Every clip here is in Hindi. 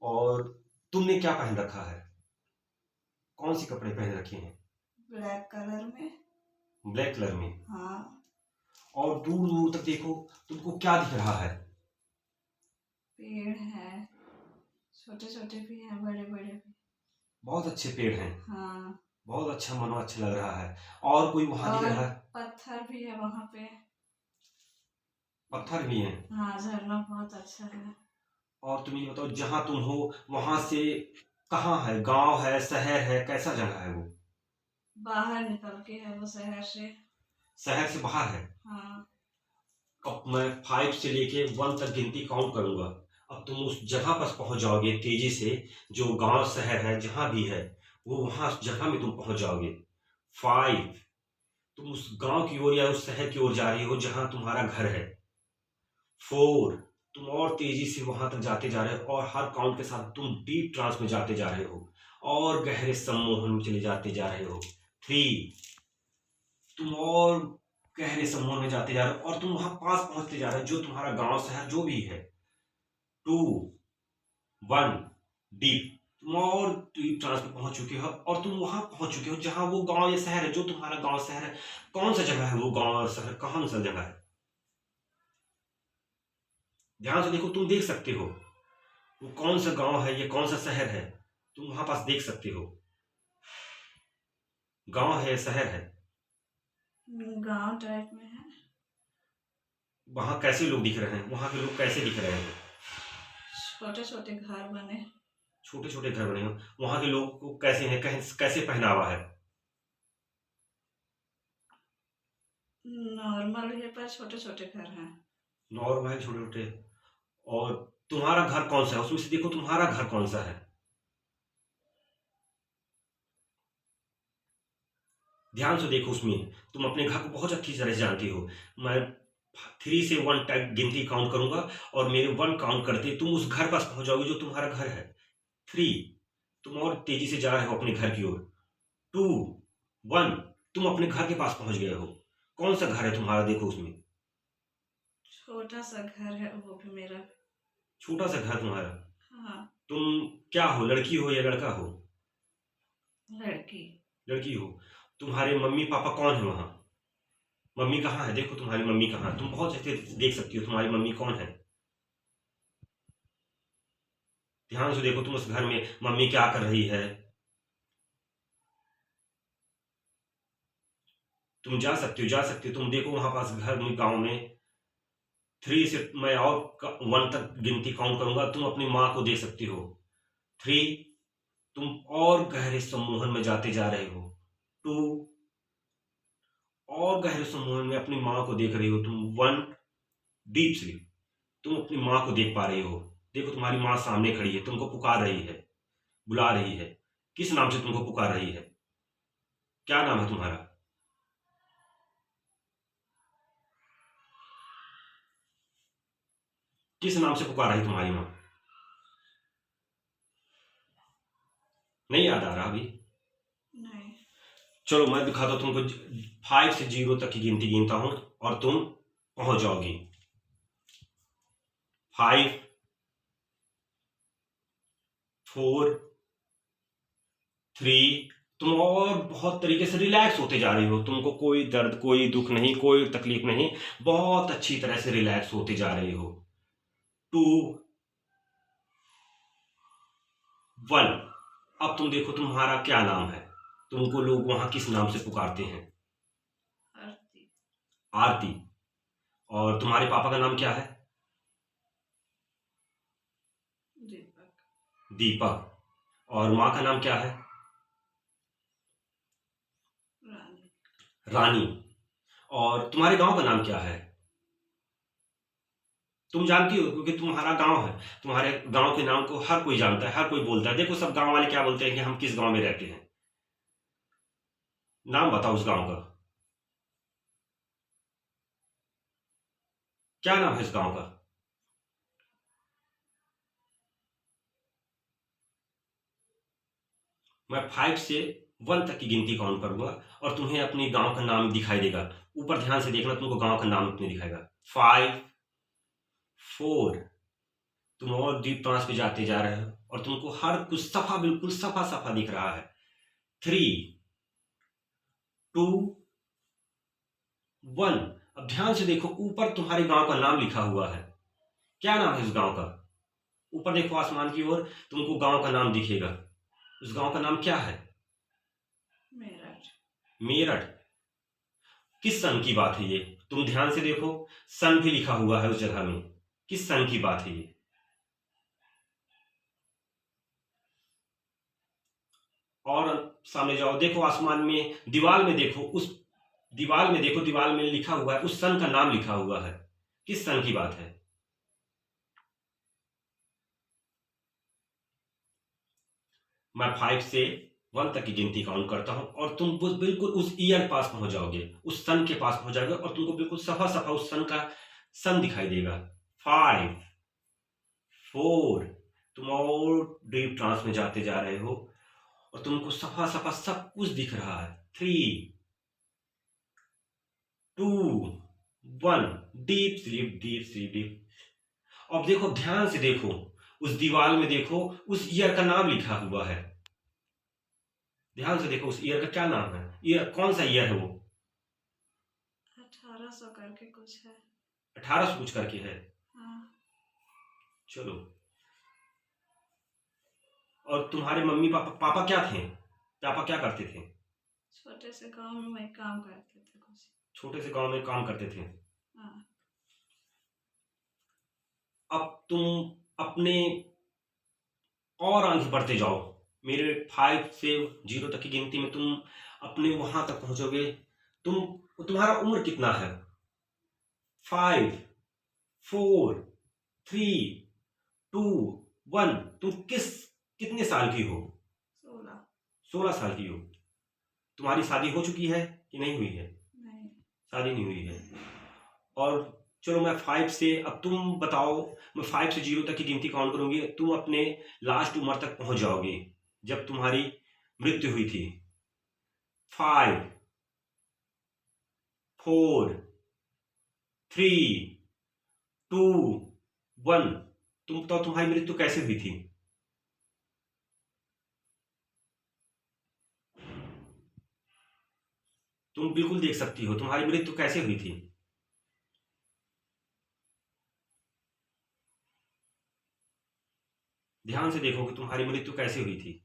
और तुमने क्या पहन रखा है? कौन सी कपड़े पहन रखे हैं? ब्लैक कलर में। ब्लैक कलर में। हाँ। और दूर दूर तक देखो, तुमको क्या दिख रहा है? पेड़ है, छोटे छोटे भी हैं, बड़े बड़े भी। बहुत अच्छे पेड़ हैं। हाँ। बहुत अच्छा, मनो अच्छा लग रहा है। और कोई वहां दिख और रहा है? पत्थर भी है वहाँ पे। पत्थर भी हैं। हाँ, झरना बहुत अच्छा है। और तुम ये बताओ, जहां तुम हो वहां से कहाँ है? गांव है, शहर है, कैसा जगह है वो? बाहर निकल के है वो शहर से। शहर से बाहर है। हाँ। अब मैं 5 से लेके 1 तक गिनती काउंट करूंगा। अब तुम उस जगह पर पहुंच जाओगे तेजी से, जो गांव शहर है जहां भी है, वो वहां उस जगह में तुम पहुंच जाओगे। 5, तुम उस गांव की ओर या उस शहर की ओर जा रही हो जहां तुम्हारा घर है। 4, तुम और तेजी से वहां तक जाते जा रहे हो और हर काउंट के साथ तुम डीप ट्रांस में जाते जा रहे हो और गहरे सम्मोहन में चले जाते जा रहे हो। 3, तुम और गहरे सम्मोहन में जाते जा रहे हो और तुम वहां पास पहुंचते जा रहे हो जो तुम्हारा गांव शहर जो भी है। 2, 1, डीप, तुम और डीप ट्रांस में पहुंच चुके हो और तुम वहां पहुंच चुके हो जहां वो गांव या शहर है जो तुम्हारा गांव शहर है। कौन सा जगह है वो गांव और शहर? कौन सा जगह है? ध्यान से देखो, तुम देख सकते हो वो कौन सा गांव है, ये कौन सा शहर है, तुम वहां पास देख सकते हो। गांव है या शहर है? गांव टाइप में है। वहां कैसे लोग दिख रहे हैं? वहां के लोग कैसे दिख रहे हैं? छोटे छोटे घर बने। छोटे छोटे घर बने हैं। वहां के लोग को कैसे हैं? कैसे पहनावा है? नॉर्मल है पर छोटे छोटे घर हैं। नॉर्मल है, छोटे छोटे। और तुम्हारा घर कौन सा है? उसमें से देखो तुम्हारा घर कौन सा है। ध्यान से देखो उसमें, तुम अपने घर को बहुत अच्छी तरह से जानती हो। मैं 3 से 1 तक गिनती काउंट करूंगा और मेरे 1 काउंट करते तुम उस घर पास पहुंच जाओगे जो तुम्हारा घर है। 3, तुम और तेजी से जा रहे हो अपने घर की ओर। 2, 1, तुम अपने घर के पास पहुंच गए हो। कौन सा घर है तुम्हारा? देखो उसमें छोटा सा घर है वो भी मेरा। छोटा सा घर तुम्हारा। हाँ। तुम क्या हो, लड़की हो या लड़का हो? लड़की। लड़की हो। तुम्हारे मम्मी पापा कौन है वहां? मम्मी कहाँ है? देखो तुम्हारी मम्मी कहाँ है, तुम बहुत अच्छे से देख सकती हो तुम्हारी मम्मी कौन है। ध्यान से देखो तुम उस घर में मम्मी क्या कर रही है। तुम जा सकती हो, जा सकती हो, तुम देखो वहां पास घर में गांव में। 3 से मैं और 1 तक गिनती काउंट करूंगा, तुम अपनी माँ को देख सकती हो। 3, तुम और गहरे सम्मोहन में जाते जा रहे हो। 2, और गहरे सम्मोहन में अपनी माँ को देख रही हो तुम। 1, डीप स्लीप, तुम अपनी माँ को देख पा रही हो। देखो तुम्हारी माँ सामने खड़ी है, तुमको पुकार रही है, बुला रही है। किस नाम से तुमको पुकार रही है? क्या नाम है तुम्हारा? किस नाम से पुकार रही तुम्हारी माँ? नहीं याद आ रहा अभी? नहीं। चलो मैं दिखाता हूं तुमको। 5 से 0 तक की गिनती गिनता हूं और तुम पहुंच जाओगी। 5, 4, 3, तुम और बहुत तरीके से रिलैक्स होते जा रही हो। तुमको कोई दर्द, कोई दुख नहीं, कोई तकलीफ नहीं, बहुत अच्छी तरह से रिलैक्स होते जा रही हो। 2, 1, अब तुम देखो तुम्हारा क्या नाम है, तुमको लोग वहां किस नाम से पुकारते हैं? आरती। आरती। और तुम्हारे पापा का नाम क्या है? दीपक। दीपक। और माँ का नाम क्या है? रानी। रानी। और तुम्हारे गांव का नाम क्या है? तुम जानती हो क्योंकि तुम्हारा गांव है। तुम्हारे गांव के नाम को हर कोई जानता है, हर कोई बोलता है। देखो सब गांव वाले क्या बोलते हैं कि हम किस गांव में रहते हैं। नाम बताओ उस गांव का। क्या नाम है इस गांव का? मैं 5 से 1 तक की गिनती काउंट करूंगा और तुम्हें अपने गांव का नाम दिखाई देगा। ऊपर ध्यान से देखना, तुमको गांव का नाम अपने दिखाएगा। 5, 4, तुम और डीप ट्रांस में जाते जा रहे हो और तुमको हर कुछ सफा, बिल्कुल सफा सफा दिख रहा है। 3, 2, 1। अब ध्यान से देखो, ऊपर तुम्हारे गांव का नाम लिखा हुआ है। क्या नाम है उस गांव का? ऊपर देखो आसमान की ओर, तुमको गांव का नाम दिखेगा। उस गांव का नाम क्या है? मेरठ। मेरठ। किस सन की बात है ये? तुम ध्यान से देखो, सन भी लिखा हुआ है उस जगह में। किस सन की बात है ये? और सामने जाओ, देखो आसमान में, दीवार में देखो, उस दीवार में देखो, दीवार में लिखा हुआ है, उस सन का नाम लिखा हुआ है। किस सन की बात है? मैं 5 से 1 तक की गिनती काउंट करता हूं और तुम बिल्कुल उस ईयर के पास पहुंच जाओगे, उस सन के पास पहुंच जाओगे और तुमको बिल्कुल सफा सफा उस सन का सन दिखाई देगा। 5, 4। तुम और डीप ट्रांस में जाते जा रहे हो और तुमको सफा सफा सब कुछ दिख रहा है। 3, 2, 1। Deep sleep, deep sleep, deep. अब देखो, ध्यान से देखो, उस दीवार में देखो, उस ईयर का नाम लिखा हुआ है। ध्यान से देखो, उस ईयर का क्या नाम है? ईयर कौन सा ईयर है वो? 1800 करके कुछ है। 1800 कुछ करके है। हाँ। चलो। और तुम्हारे मम्मी पापा पापा क्या थे? पापा क्या करते थे? छोटे से गांव में वही काम करते थे कुछ। छोटे से गांव में काम करते थे। हाँ। अब तुम अपने और आगे बढ़ते जाओ। मेरे 5 से 0 तक की गिनती में तुम अपने वहां तक पहुंचोगे। तुम्हारा उम्र कितना है? 5, 4, 3, 2, 1। तुम कितने साल की हो? 16। 16 साल की हो। तुम्हारी शादी हो चुकी है कि नहीं हुई है? नहीं। शादी नहीं हुई है। और चलो, मैं 5 से, अब तुम बताओ, मैं 5 से 0 तक की गिनती काउंट करूंगी, तुम अपने लास्ट उम्र तक पहुंच जाओगे जब तुम्हारी मृत्यु हुई थी। 5, 4, 3, 2, 1। तुम बताओ, तुम्हारी मृत्यु कैसे हुई थी? तुम बिल्कुल देख सकती हो, तुम्हारी मृत्यु कैसे हुई थी? ध्यान से देखो कि तुम्हारी मृत्यु कैसे हुई थी।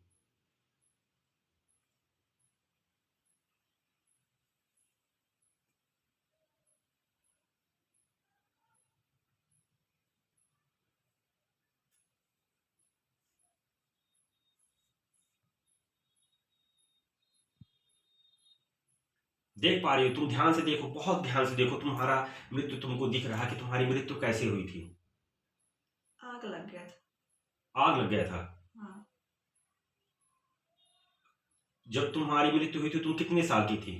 देख पा रही हो? तुम ध्यान से देखो, बहुत ध्यान से देखो, तुम्हारा मृत्यु तुमको दिख रहा है कि तुम्हारी मृत्यु कैसे हुई थी। आग लग गया था। आग लग गया था। हाँ। जब तुम्हारी मृत्यु हुई थी तुम कितने साल की थी?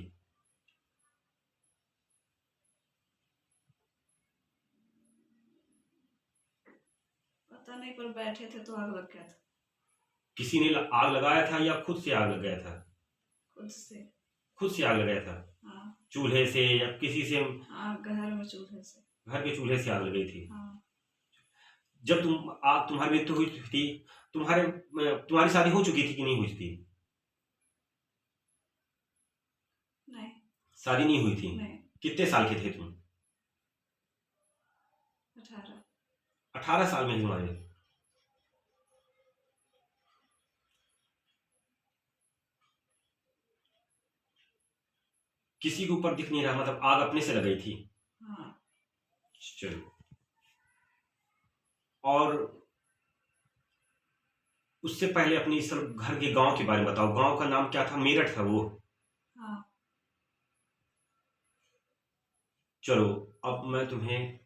पता नहीं, पर बैठे थे तो आग लग गया था। किसी ने आग लगाया था या खुद से आग लग गया था? खुद से। खुद से आग लगाया था। हाँ। चूल्हे से या किसी से? हाँ, घर में चूल्हे से। घर के चूल्हे से आग लग गई थी। हाँ। जब तुम्हारी मृत्यु हुई थी, तुम्हारी शादी हो चुकी थी कि नहीं हुई थी? नहीं। शादी नहीं हुई थी। नहीं। कितने साल के थे तुम? 18। 18 साल में ही तुम्हारे? किसी के ऊपर दिख नहीं रहा, मतलब आग अपने से लग गई थी। हाँ। चलो। और उससे पहले अपनी इस घर के गांव के बारे में बताओ। गांव का नाम क्या था? मेरठ था वो? हाँ। चलो, अब मैं तुम्हें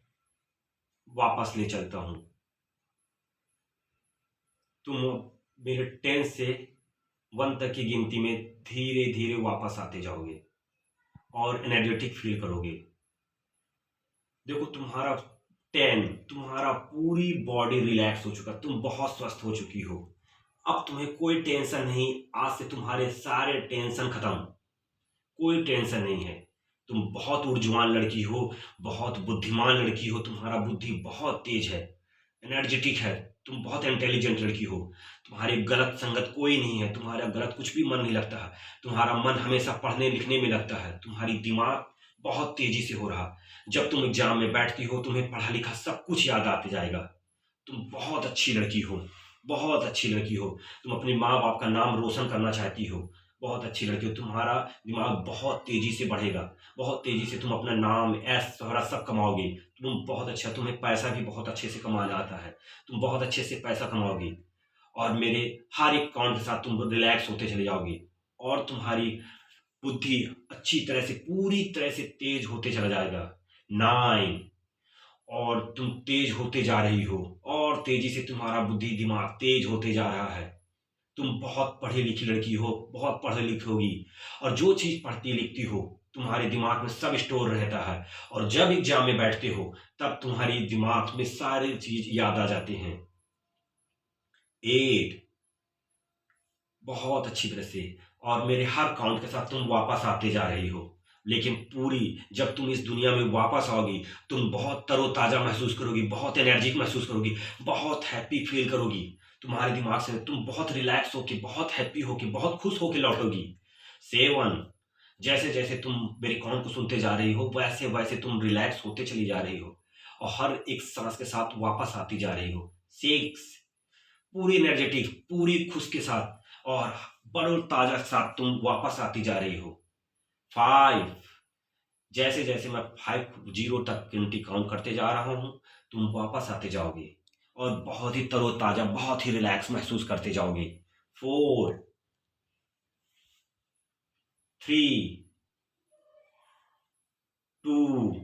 वापस ले चलता हूं। तुम मेरे 10 से 1 तक की गिनती में धीरे धीरे वापस आते जाओगे और एनर्जेटिक फील करोगे। देखो, तुम्हारा 10, तुम्हारा पूरी बॉडी रिलैक्स हो चुका, तुम बहुत स्वस्थ हो चुकी हो। अब तुम्हें कोई टेंशन नहीं। आज से तुम्हारे सारे टेंशन खत्म। कोई टेंशन नहीं है। तुम बहुत ऊर्जावान लड़की हो, बहुत बुद्धिमान लड़की हो, तुम्हारा बुद्धि बहुत तेज है। एनर्जेटिक है, तुम बहुत इंटेलिजेंट लड़की हो, तुम्हारी गलत संगत कोई नहीं है, तुम्हारा गलत कुछ भी मन नहीं लगता है, तुम्हारा मन हमेशा पढ़ने लिखने में लगता है, तुम्हारी दिमाग बहुत तेजी से हो रहा। जब तुम एग्जाम में बैठती हो तुम्हें पढ़ा लिखा सब कुछ याद आते जाएगा। तुम बहुत अच्छी लड़की हो, बहुत अच्छी लड़की हो, तुम अपने माँ बाप का नाम रोशन करना चाहती हो, बहुत अच्छी लड़की हो, तुम्हारा दिमाग बहुत तेजी से बढ़ेगा, बहुत तेजी से तुम अपना नाम ऐश शोहरत सब कमाओगे। तुम बहुत अच्छा, तुम्हें पैसा भी बहुत अच्छे से कमाना आता है, तुम बहुत अच्छे से पैसा कमाओगे और मेरे हर एक काम के साथ तुम रिलैक्स होते चले जाओगे और तुम्हारी बुद्धि अच्छी तरह से पूरी तरह से तेज होते चला जाएगा। 9 और तुम तेज होते जा रही हो और तेजी से तुम्हारा बुद्धि दिमाग तेज होते जा रहा है। तुम बहुत पढ़ी लिखी लड़की हो, बहुत पढ़ी लिखी होगी और जो चीज पढ़ती लिखती हो तुम्हारे दिमाग में सब स्टोर रहता है और जब एग्जाम में बैठते हो तब तुम्हारी दिमाग में सारे चीज याद आ जाते हैं। 8 बहुत अच्छी तरह से और मेरे हर काउंट के साथ तुम वापस आते जा रही हो, लेकिन पूरी जब तुम इस दुनिया में वापस आओगी तुम बहुत तरोताजा महसूस करोगी, बहुत एनर्जिक महसूस करोगी, बहुत हैप्पी फील करोगी। तुम्हारे दिमाग से तुम बहुत रिलैक्स होके, बहुत हैप्पी होके, बहुत खुश होके लौटोगी। 7 जैसे जैसे तुम मेरे काउंट को सुनते जा रही हो वैसे वैसे तुम रिलैक्स होते चली जा रही हो और हर एक सांस के साथ वापस आती जा रही हो। 6 पूरी एनर्जेटिक, पूरी खुश के साथ और बड़ो ताजा के साथ तुम वापस आती जा रही हो। 5 जैसे जैसे मैं 50 तक गिनती काउंट करते जा रहा हूं तुम वापस आते जाओगे और बहुत ही तरोताजा, बहुत ही रिलैक्स महसूस करते जाओगे। 4 3 2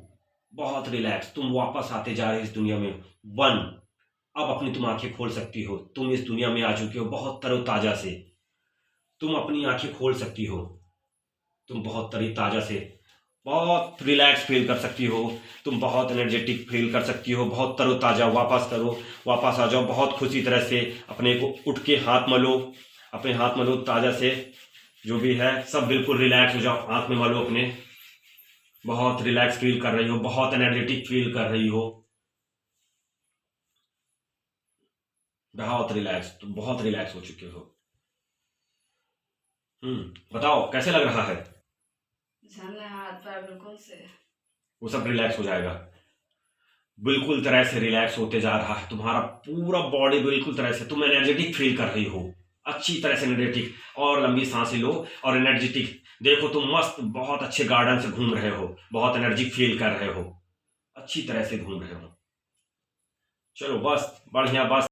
बहुत रिलैक्स, तुम वापस आते जा रहे हो इस दुनिया में। 1 अब अपनी तुम आंखें खोल सकती हो, तुम इस दुनिया में आ चुके हो बहुत तरोताजा से, तुम अपनी आंखें खोल सकती हो, तुम बहुत तरोताजा से बहुत रिलैक्स फील कर सकती हो, तुम बहुत एनर्जेटिक फील कर सकती हो, बहुत तरोताजा। वापस करो, वापस आ जाओ बहुत खुशी तरह से, अपने को उठ के हाथ मलो, अपने हाथ मलो ताजा से, जो भी है सब बिल्कुल रिलैक्स हो जाओ, आंख में मलो अपने, बहुत रिलैक्स फील कर रही हो, बहुत एनर्जेटिक फील कर रही हो, बहुत रिलैक्स, तुम बहुत रिलैक्स हो चुके हो। बताओ कैसे लग रहा है? झरने हाथ पैर बिल्कुल से वो सब रिलैक्स हो जाएगा, बिल्कुल तरह से रिलैक्स होते जा रहा है, तुम्हारा पूरा बॉडी बिल्कुल तरह से तुम एनर्जेटिक फील कर रही हो, अच्छी तरह से एनर्जेटिक। और लंबी सांसें लो और एनर्जेटिक, देखो तुम मस्त बहुत अच्छे गार्डन से घूम रहे हो, बहुत एनर्जिक फील कर रहे हो, अच्छी तरह से घूम रहे हो। चलो बस बढ़िया, बस